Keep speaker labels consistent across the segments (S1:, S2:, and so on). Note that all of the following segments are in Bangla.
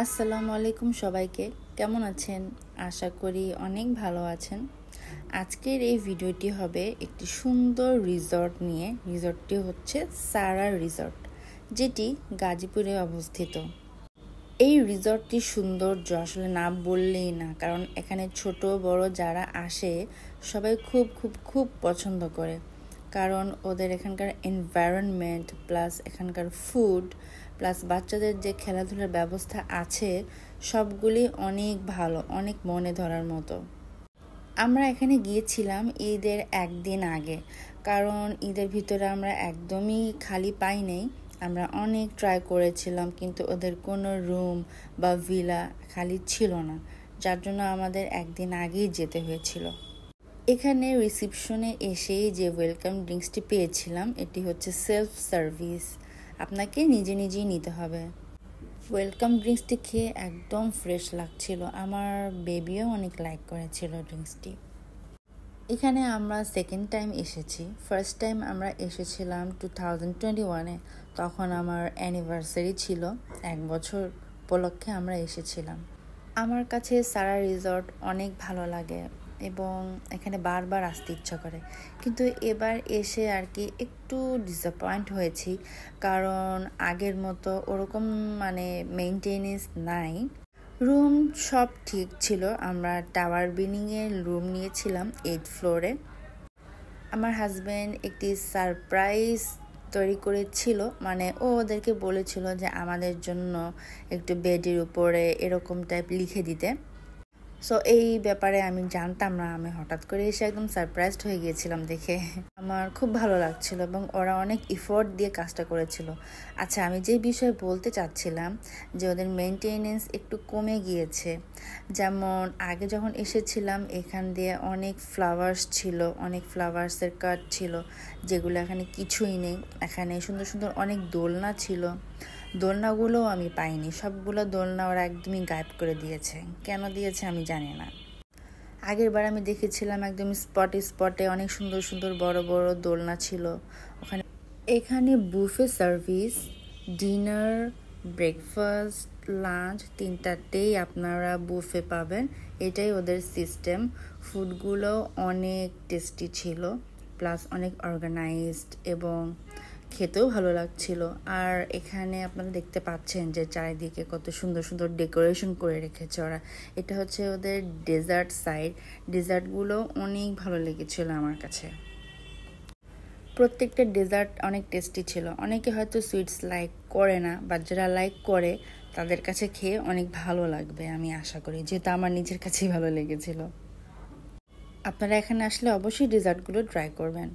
S1: আসসালামু আলাইকুম সবাইকে, কেমন আছেন? আশা করি অনেক ভালো আছেন। আজকের এই ভিডিওটি হবে একটি সুন্দর রিসর্ট নিয়ে। রিসর্টটি হচ্ছে সারা রিসর্ট, যেটি গাজীপুরে অবস্থিত। এই রিসর্টটি সৌন্দর্য আসলে না বললেই না, কারণ এখানে ছোট বড় যারা আসে সবাই খুব খুব খুব পছন্দ করে। কারণ ওদের এখানকার এনভায়রনমেন্ট প্লাস এখানকার ফুড প্লাস বাচ্চাদের যে খেলাধুলার ব্যবস্থা আছে সবগুলি অনেক ভালো, অনেক মনে ধরার মতো। আমরা এখানে গিয়েছিলাম ঈদের একদিন আগে, কারণ ঈদের ভিতরে আমরা একদমই খালি পাই নাই। আমরা অনেক ট্রাই করেছিলাম, কিন্তু ওদের কোনো রুম বা ভিলা খালি ছিল না, যার জন্য আমাদের একদিন আগেই যেতে হয়েছিল। এখানে রিসিপশনে এসেই যে ওয়েলকাম ড্রিঙ্কসটি পেয়েছিলাম, এটি হচ্ছে সেলফ সার্ভিস, আপনাকে নিজে নিজেই নিতে হবে। ওয়েলকাম ড্রিঙ্কসটি খেয়ে একদম ফ্রেশ লাগছিল, আমার বেবিও অনেক লাইক করেছিল ড্রিঙ্কসটি। এখানে আমরা সেকেন্ড টাইম এসেছি। ফার্স্ট টাইম আমরা এসেছিলাম 2021-এ, তখন আমার অ্যানিভার্সারি ছিল, 1 বছর উপলক্ষে আমরা এসেছিলাম। আমার কাছে সারা রিসর্ট অনেক ভালো লাগে এবং এখানে বারবার আসতে ইচ্ছা করে, কিন্তু এবার এসে আর কি একটু ডিসঅ্যাপয়েন্ট হয়েছি, কারণ আগের মতো ওরকম মেইনটেনেন্স নাই। রুম সব ঠিক ছিল। আমরা টাওয়ার বিল্ডিংয়ের রুম নিয়েছিলাম 8 ফ্লোরে। আমার হাজব্যান্ড একটি সারপ্রাইজ তৈরি করেছিল, ও ওদেরকে বলেছিল যে আমাদের জন্য একটু বেডের উপরে এরকম টাইপ লিখে দিতে। সো এই ব্যাপারে আমি জানতাম না, আমি হঠাৎ করে এসে একদম সারপ্রাইজড হয়ে গিয়েছিলাম দেখে। আমার খুব ভালো লাগছিল এবং ওরা অনেক এফোর্ট দিয়ে কাজটা করেছিল। আচ্ছা, আমি যে বিষয়ে বলতে চাচ্ছিলাম যে ওদের মেনটেনেন্স একটু কমে গিয়েছে। যেমন আগে যখন এসেছিলাম এখান দিয়ে অনেক ফ্লাওয়ার্স ছিল, অনেক ফ্লাওয়ার্সের কাট ছিল, যেগুলো এখানে কিছুই নেই। এখানে সুন্দর সুন্দর অনেক দোলনা ছিল, দোলনাগুলোও আমি পাইনি। সবগুলো দোলনা ওরা একদমই গায়েব করে দিয়েছে, কেন দিয়েছে আমি জানি না। আগের বার আমি দেখেছিলাম একদম স্পটে স্পটে অনেক সুন্দর সুন্দর বড় বড় দোলনা ছিল ওখানে। এখানে buffet service, dinner, breakfast, lunch তিনটাতেই আপনারা বুফে পাবেন, এটাই ওদের সিস্টেম। ফুডগুলো অনেক টেস্টি ছিল, প্লাস অনেক অর্গানাইজড এবং খেতেও ভালো লাগছিল। আর এখানে আপনারা দেখতে পাচ্ছেন যে চারিদিকে কত সুন্দর সুন্দর ডেকোরেশন করে রেখেছে ওরা। এটা হচ্ছে ওদের ডেজার্ট সাইড। ডেজার্টগুলো অনেক ভালো লেগেছিল আমার কাছে। প্রত্যেকটা ডেজার্ট অনেক টেস্টি ছিল। অনেকে হয়তো সুইটস লাইক করে না, বাট যারা লাইক করে তাদের কাছে খেয়ে অনেক ভালো লাগবে আমি আশা করি, যেহেতু আমার নিজের কাছেই ভালো লেগেছিল। আপনারা এখানে আসলে অবশ্যই ডেজার্টগুলো ট্রাই করবেন।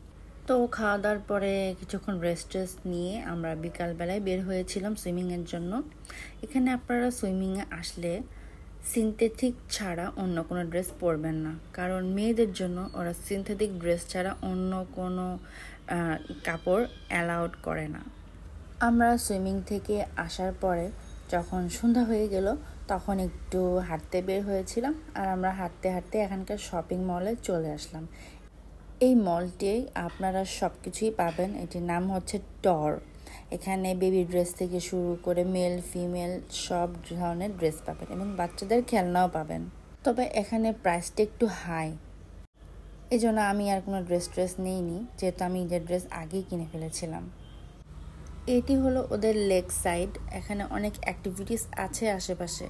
S1: তো খাওয়া দাওয়ার পরে কিছুক্ষণ রেস্ট নিয়ে আমরা বিকালবেলায় বের হয়েছিলাম সুইমিংয়ের জন্য। এখানে আপনারা সুইমিংয়ে আসলে সিনথেটিক ছাড়া অন্য কোনো ড্রেস পরবেন না, কারণ মেয়েদের জন্য ওরা সিনথেটিক ড্রেস ছাড়া অন্য কোনো কাপড় অ্যালাউড করে না। আমরা সুইমিং থেকে আসার পরে যখন সন্ধ্যা হয়ে গেল তখন একটু হাঁটতে বের হয়েছিলাম, আর আমরা হাঁটতে হাঁটতে এখানকার শপিং মলে চলে আসলাম। এই মলটি আপনারা সব কিছুই পাবেন, এটির নাম হচ্ছে টর। এখানে বেবি ড্রেস থেকে শুরু করে মেল ফিমেল সব ধরনের ড্রেস পাবেন এবং বাচ্চাদের খেলনাও পাবেন। তবে এখানে প্রাইসটা একটু হাই, এই জন্য আমি আর কোনো ড্রেস নিইনি, যেহেতু আমি ঈদের ড্রেস আগেই কিনে ফেলেছিলাম। এটি হলো ওদের লেক সাইড। এখানে অনেক অ্যাক্টিভিটিস আছে আশেপাশে,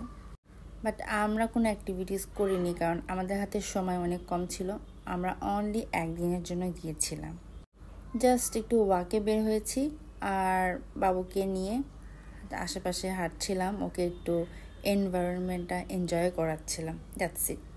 S1: বাট আমরা কোনো অ্যাক্টিভিটিস করিনি, কারণ আমাদের হাতে সময় অনেক কম ছিল। আমরা অনলি একদিনের জন্য গিয়েছিলাম, জাস্ট একটু ওয়াকে বের হয়েছি আর বাবুকে নিয়ে আশেপাশে হাঁটছিলাম, ওকে একটু এনভায়রনমেন্টটা এনজয় করাচ্ছিলাম, দ্যাটস ইট।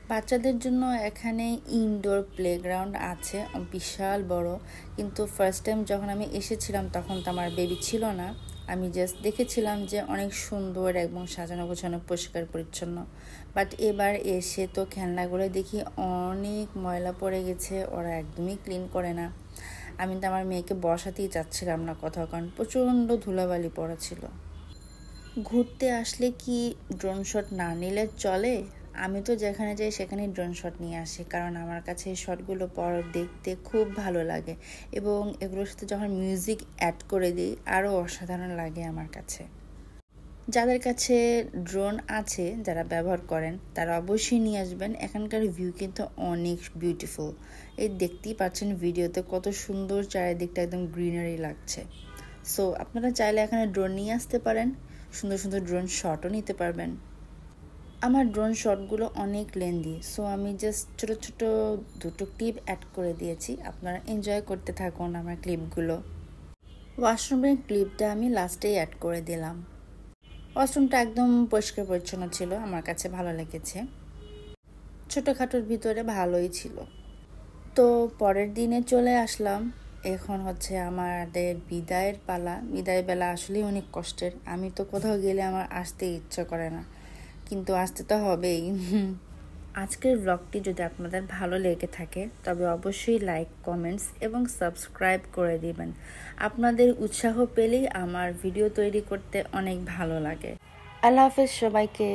S1: বাচ্চাদের জন্য এখানে ইনডোর প্লেগ্রাউন্ড আছে বিশাল বড়, কিন্তু ফার্স্ট টাইম যখন আমি এসেছিলাম তখন তো আমার বেবি ছিল না। আমি জাস্ট দেখেছিলাম যে অনেক সুন্দর এবং সাজানো গোছানো পরিষ্কার পরিচ্ছন্ন, বাট এবার এসে তো খেলনাগুলো দেখি অনেক ময়লা পড়ে গেছে, ওরা একদমই ক্লিন করে না। আমি তো আমার মেয়েকে বসাতেই চাচ্ছিলাম না কোথাও, কারণ প্রচণ্ড ধুলাবালি পড়া ছিল। ঘুরতে আসলে কি ড্রোন শট না নিলে চলে? আমি তো যেখানে যাই সেখানেই ড্রোন শট নিয়ে আসি, কারণ আমার কাছে এই শটগুলো দেখতে খুব ভালো লাগে এবং এগুলোর সাথে যখন মিউজিক অ্যাড করে দিই আরও অসাধারণ লাগে আমার কাছে। যাদের কাছে ড্রোন আছে, যারা ব্যবহার করেন, তারা অবশ্যই নিয়ে আসবেন। এখানকার ভিউ কিন্তু অনেক বিউটিফুল। এই দেখতেই পাচ্ছেন ভিডিওতে কত সুন্দর, চারিদিকটা একদম গ্রিনারি লাগছে। সো আপনারা চাইলে এখানে ড্রোন নিয়ে আসতে পারেন, সুন্দর সুন্দর ড্রোন শটও নিতে পারবেন। আমার ড্রোন শটগুলো অনেক লেন্দি, সো আমি জাস্ট ছোট ছোট দুটো ক্লিপ অ্যাড করে দিয়েছি। আপনারা এনজয় করতে থাকুন আমার ক্লিপগুলো। ওয়াশরুমের ক্লিপটা আমি লাস্টেই অ্যাড করে দিলাম। ওয়াশরুমটা একদম পরিষ্কার পরিচ্ছন্ন ছিল, আমার কাছে ভালো লেগেছে। ছোটোখাটোর ভিতরে ভালোই ছিল। তো পরের দিনে চলে আসলাম। এখন হচ্ছে আমাদের বিদায়ের পালা। বিদায় বেলা আসলেই অনেক কষ্টের। আমি তো কোথাও গেলে আমার আসতে ইচ্ছা করে না, কিন্তু আসতে তো হবেই। আজকের ব্লগটি যদি আপনাদের ভালো লেগে থাকে তবে অবশ্যই লাইক, কমেন্টস এবং সাবস্ক্রাইব করে দিবেন। আপনাদের উৎসাহ পেলেই আমার ভিডিও তৈরি করতে অনেক ভালো লাগে। আল্লাহ হাফেজ সবাইকে।